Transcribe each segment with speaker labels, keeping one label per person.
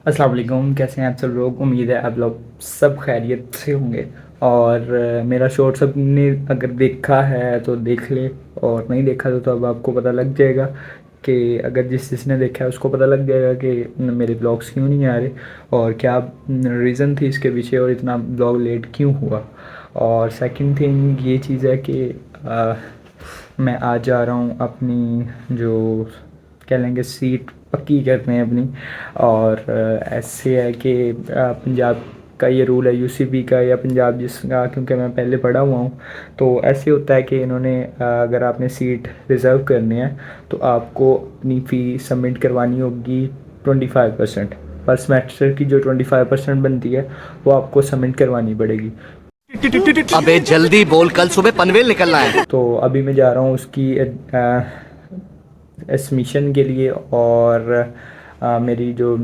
Speaker 1: अस्सलाम वालेकुम। कैसे हैं आप सब लोग? उम्मीद है आप लोग सब खैरियत से होंगे। और मेरा शॉर्ट सब ने अगर देखा है तो देख ले, और नहीं देखा तो अब आपको पता लग जाएगा कि अगर जिसने देखा है उसको पता लग जाएगा कि मेरे ब्लॉग्स क्यों नहीं आ रहे और क्या रीज़न थी इसके पीछे और इतना ब्लॉग लेट क्यों हुआ। और सेकंड थिंग ये चीज़ है कि मैं आज जा रहा हूँ अपनी जो कह लेंगे सीट पक्की करने अपनी। और ऐसे है कि पंजाब का ये रूल है, यूसीबी का या पंजाब जिसका, क्योंकि मैं पहले पढ़ा हुआ हूँ। तो ऐसे होता है कि इन्होंने अगर आपने सीट रिज़र्व करनी है तो आपको अपनी फ़ी सबमिट करवानी होगी 25%। पर सेमेस्टर की जो 25% बनती है वो आपको सबमिट करवानी पड़ेगी।
Speaker 2: अबे जल्दी बोल, कल सुबह पनवेल निकलना है।
Speaker 1: तो अभी मैं जा रहा हूँ उसकी एडमिशन के लिए। और मेरी जो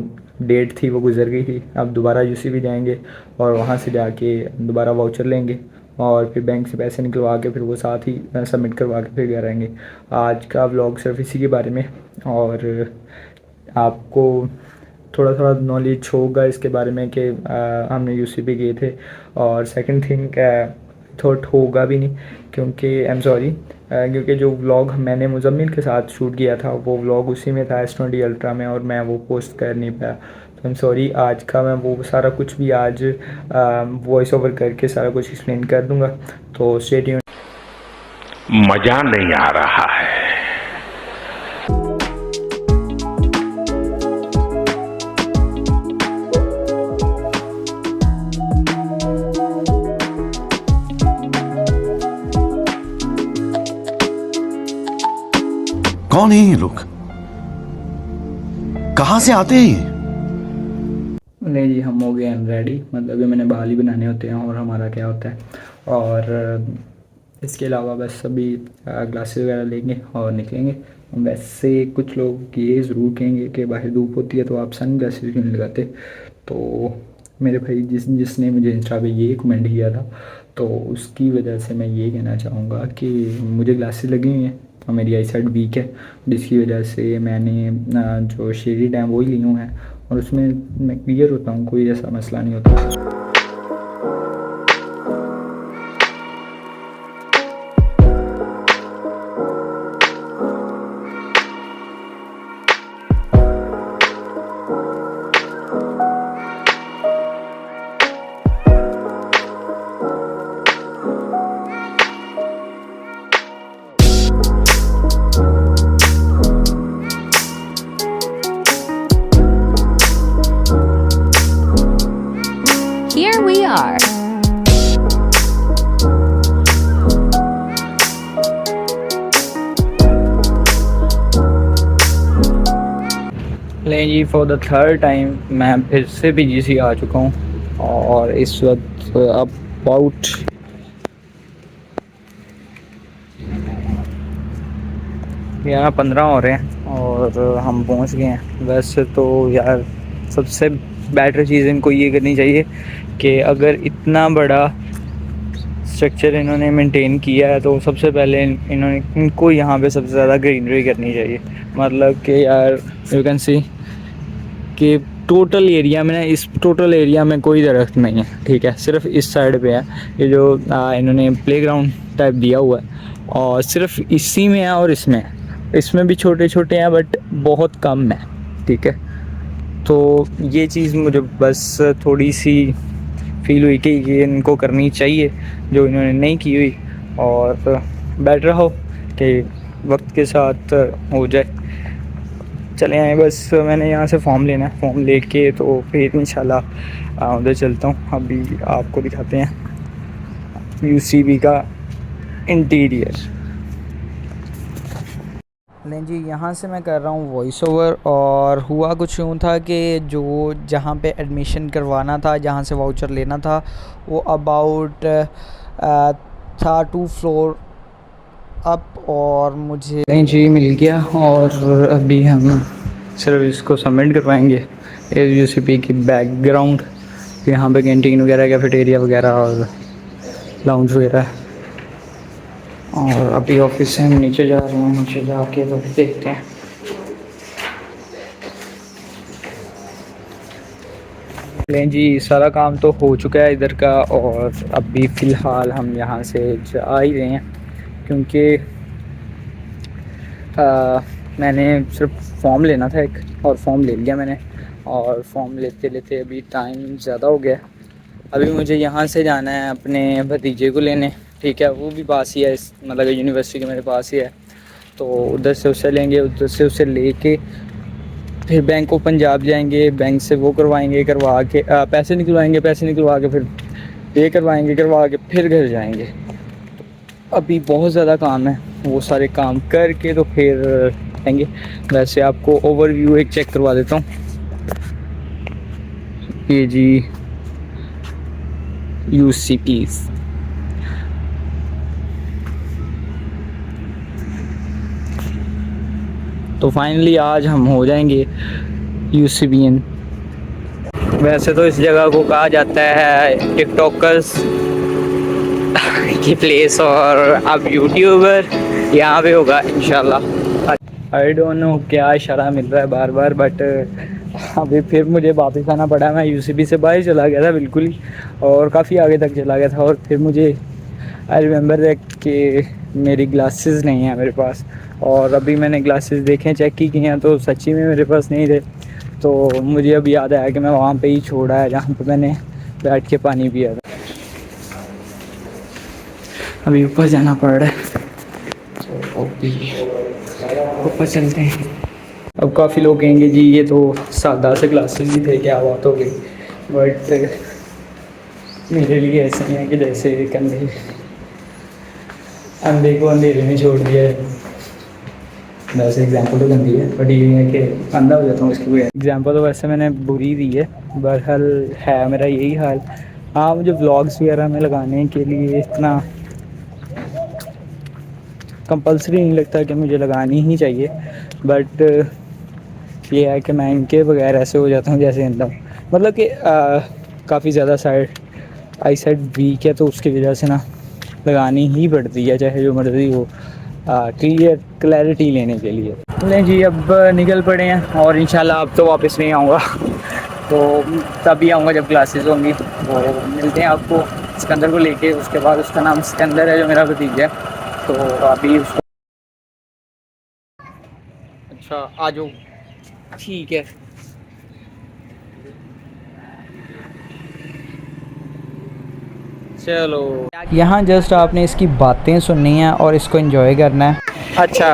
Speaker 1: डेट थी वो गुज़र गई थी। अब दोबारा यूसीबी जाएंगे और वहाँ से जाके दोबारा वाउचर लेंगे और फिर बैंक से पैसे निकलवा के फिर वो साथ ही सबमिट करवा के फिर घर आएंगे। आज का व्लॉग सिर्फ इसी के बारे में, और आपको थोड़ा थोड़ा नॉलेज होगा इसके बारे में कि हमने यूसीबी किए थे। और सेकंड थिंग थॉट होगा भी नहीं, क्योंकि आई एम सॉरी, क्योंकि जो व्लॉग मैंने मुज़म्मिल के साथ शूट किया था वो व्लॉग उसी में था S20 अल्ट्रा में, और मैं वो पोस्ट कर नहीं पाया। तो आई एम सॉरी। आज का मैं वो सारा कुछ भी आज वॉइस ओवर करके सारा कुछ एक्सप्लेन कर दूंगा। तो स्टे ट्यून्ड।
Speaker 3: मजा नहीं आ रहा है।
Speaker 2: कौन है ये लोग? कहां से आते हैं ये?
Speaker 1: नहीं जी, हम हो गए हैं रेडी। मतलब कि मैंने बाल ही बनाने होते हैं और हमारा क्या होता है। और इसके अलावा बस अभी ग्लासेस वगैरह लेंगे और निकलेंगे। वैसे कुछ लोग ये ज़रूर कहेंगे कि बाहर धूप होती है तो आप सन ग्लासेस क्यों नहीं लगाते। तो मेरे भाई जिसने मुझे इंस्टा पे ये कमेंट किया था, तो उसकी वजह से मैं ये कहना चाहूँगा कि मुझे ग्लासेस लगी हुई हैं और मेरी आई साइड वीक है, जिसकी वजह से मैंने जो शेडेड हैं वही लिए हुए हैं। और उसमें मैं क्लियर होता हूँ, कोई ऐसा मसला नहीं होता।
Speaker 4: Here we are.
Speaker 1: लें जी, फॉर द थर्ड टाइम मैं फिर से पीजीसी आ चुका हूँ। और इस वक्त अबाउट यहाँ 15 हो रहे हैं और हम पहुँच गए हैं। वैसे तो यार सबसे बेटर चीज़ इनको ये करनी चाहिए कि अगर इतना बड़ा स्ट्रक्चर इन्होंने मेंटेन किया है तो सबसे पहले इनको यहाँ पे सबसे ज़्यादा ग्रीनरी करनी चाहिए। मतलब कि यार यू कैन सी कि टोटल एरिया में ना, इस टोटल एरिया में कोई दरख्त नहीं है, ठीक है। सिर्फ इस साइड पे है ये जो इन्होंने प्लेग्राउंड टाइप दिया हुआ है, और सिर्फ इसी में है और इसमें भी छोटे छोटे हैं बट बहुत कम है, ठीक है। तो ये चीज़ मुझे बस थोड़ी सी फील हुई कि ये इनको करनी चाहिए जो इन्होंने नहीं की हुई, और बेटर हो कि वक्त के साथ हो जाए। चले आए, बस मैंने यहाँ से फॉर्म लेना है, फॉर्म लेके तो फिर इंशाल्लाह उधर चलता हूँ। अभी आपको दिखाते हैं यूसीबी का इंटीरियर। नहीं जी, यहाँ से मैं कर रहा हूँ वॉइस ओवर। और हुआ कुछ यूँ था कि जो जहाँ पे एडमिशन करवाना था, जहाँ से वाउचर लेना था, वो अबाउट था 2 फ्लोर अप, और मुझे नहीं जी मिल गया। और अभी हम सिर्फ इसको सबमिट करवाएंगे यूसीपी की बैकग्राउंड। यहाँ पे कैंटीन वगैरह, कैफेटेरिया वगैरह और लाउंज वगैरह है। और अभी ऑफिस से हम नीचे जा रहे हैं, नीचे जाके तो देखते हैं। लें जी, सारा काम तो हो चुका है इधर का, और अभी फ़िलहाल हम यहाँ से जा ही रहे हैं, क्योंकि मैंने सिर्फ फॉर्म लेना था एक, और फॉर्म ले लिया मैंने। और फॉर्म लेते लेते अभी टाइम ज़्यादा हो गया। अभी मुझे यहाँ से जाना है अपने भतीजे को लेने, ठीक है, वो भी पास ही है, इस मतलब यूनिवर्सिटी के मेरे पास ही है। तो उधर से उससे लेंगे, उधर से उसे लेके फिर बैंक ऑफ पंजाब जाएंगे, बैंक से वो करवाएंगे, करवा के पैसे निकलवाएंगे, पैसे निकलवा के फिर पे करवाएंगे, करवा के फिर घर जाएंगे। अभी बहुत ज़्यादा काम है, वो सारे काम करके तो फिर आएंगे। वैसे आपको ओवरव्यू एक चेक करवा देता हूँ। ये जी UCPs, तो फाइनली आज हम हो जाएंगे UCBN। वैसे तो इस जगह को कहा जाता है टिकटॉकर्स की प्लेस, और अब यूट्यूबर यहाँ पे होगा इंशाल्लाह। आई डोंट नो क्या इशारा मिल रहा है बार बार, बट अभी फिर मुझे वापस आना पड़ा। मैं UCB से बाहर चला गया था बिल्कुल ही, और काफ़ी आगे तक चला गया था, और फिर मुझे आई रिमेंबर कि मेरी ग्लासेस नहीं है मेरे पास, और अभी मैंने ग्लासेस देखे, चेक की हैं, तो सच्ची में मेरे पास नहीं थे। तो मुझे अब याद आया कि मैं वहाँ पे ही छोड़ा है जहाँ पे मैंने बैठ के पानी पिया था। अभी ऊपर जाना पड़ रहा है, तो अभी ऊपर चलते हैं। अब काफ़ी लोग कहेंगे जी ये तो सादा से ग्लासेस भी थे, क्या बात हो गई, बट मेरे लिए ऐसा नहीं है कि जैसे कंधे अंधे को अंधेरे में छोड़ दिया है। वैसे एग्जांपल तो गंदी है, बट ये है कि अंधा हो जाता हूँ इसकी वजह। एग्जांपल तो वैसे मैंने बुरी दी है, बहरहाल है मेरा यही हाल। हाँ, मुझे व्लॉग्स वगैरह में लगाने के लिए इतना कंपल्सरी नहीं लगता कि मुझे लगानी ही चाहिए, बट ये है कि मैं इनके बगैर ऐसे हो जाता हूँ जैसे अंधा हूँ। मतलब कि काफ़ी ज़्यादा आई साइड वीक है, तो उसकी वजह से ना लगानी ही पड़ती है, चाहे जो मर्ज़ी हो, क्लैरिटी लेने के लिए। नहीं जी, अब निकल पड़े हैं, और इंशाल्लाह अब तो वापस नहीं आऊँगा, तो तभी आऊँगा जब क्लासेस होंगी। तो मिलते हैं आपको सिकंदर को लेके। उसके बाद उसका नाम सिकंदर है जो मेरा भतीजा है, तो अभी उसको अच्छा आ जाओ, ठीक है। चलो, यहाँ जस्ट आपने इसकी बातें सुननी है और इसको एंजॉय करना है। अच्छा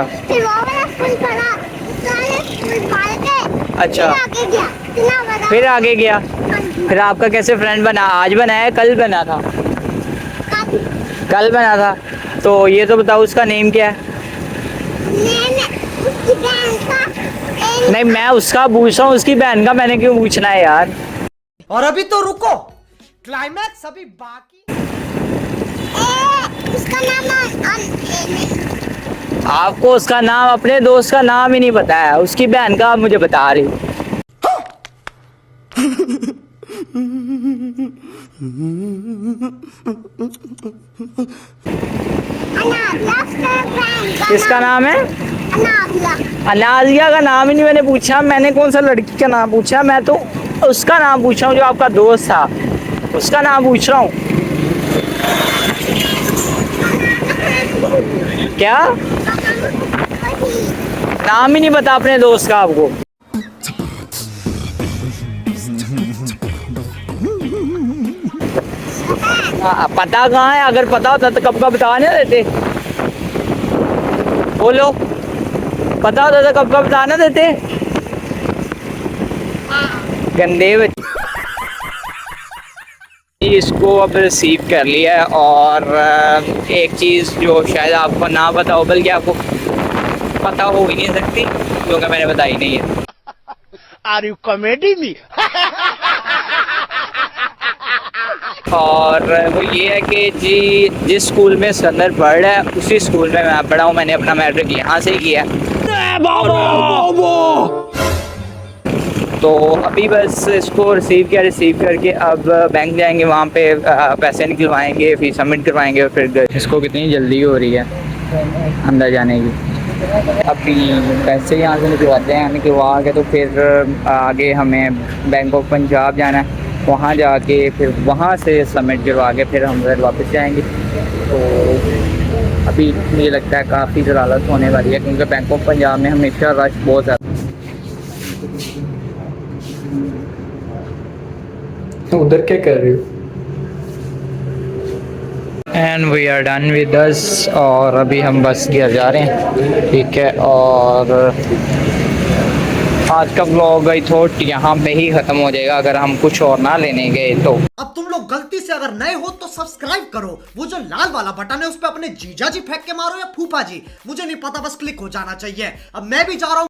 Speaker 1: अच्छा, फिर आगे गया। फिर आपका कैसे फ्रेंड बना? आज बना है, कल बना था? कल बना था। तो ये तो बताओ उसका नेम क्या है? नहीं, मैं उसका पूछ रहा हूँ, उसकी बहन का मैंने क्यों पूछना है यार?
Speaker 4: और अभी तो रुको, क्लाइमैक्स अभी बाकी।
Speaker 5: उसका नाम
Speaker 1: आपको उसका नाम, अपने दोस्त का नाम ही नहीं पता है, उसकी बहन का आप मुझे बता रही हो। किसका नाम है? अनाजिया का नाम ही नहीं मैंने पूछा। मैंने कौन सा लड़की का नाम पूछा? मैं तो उसका नाम पूछ रहा हूँ जो आपका दोस्त था, उसका नाम पूछ रहा हूँ। क्या नाम ही नहीं पता अपने दोस्त का आपको? पता कहाँ है? अगर पता होता तो कब का बता नहीं देते? बोलो, पता होता तो कब का बता ना देते? गंदे बच्चे। इसको अब रिसीव कर लिया है, और एक चीज़ जो शायद आपको ना पता हो, बल्कि आपको पता हो ही नहीं सकती क्योंकि मैंने बताई नहीं है।
Speaker 2: Are you comedy me?
Speaker 1: और वो ये है कि जी जिस स्कूल में सिकंदर पढ़ रहा है उसी स्कूल में मैं पढ़ा हूँ। मैंने अपना मैट्रिक यहाँ से ही किया। तो अभी बस इसको रिसीव करके अब बैंक जाएंगे, वहाँ पे पैसे निकलवाएंगे, फीस सबमिट करवाएंगे, और फिर इसको कितनी जल्दी हो रही है अंदर जाने की। अभी पैसे यहाँ से निकलवाते हैं, निकलवा के तो फिर आगे हमें बैंक ऑफ पंजाब जाना है। वहाँ जाके फिर वहाँ से सबमिट करवा के फिर हम घर वापस जाएंगे। तो अभी मुझे लगता है काफ़ी जलालत होने वाली है, क्योंकि बैंक ऑफ पंजाब में हमेशा रश बहुत ज़्यादा। उधर क्या कर रही हो? And we are done with us, और अभी हम बस घर जा रहे हैं, ठीक है। और आज का व्लॉग आई थॉट यहाँ पे ही ख़त्म हो जाएगा अगर हम कुछ और ना लेने गए तो।
Speaker 4: अब तुम लोग गलती से अगर नए हो तो सब्सक्राइब करो, वो जो लाल वाला बटन है उस पे अपने जीजा जी फेंक के मारो या फूफा जी, मुझे नहीं पता, बस क्लिक हो जाना चाहिए। अब मैं भी जा रहा हूँ।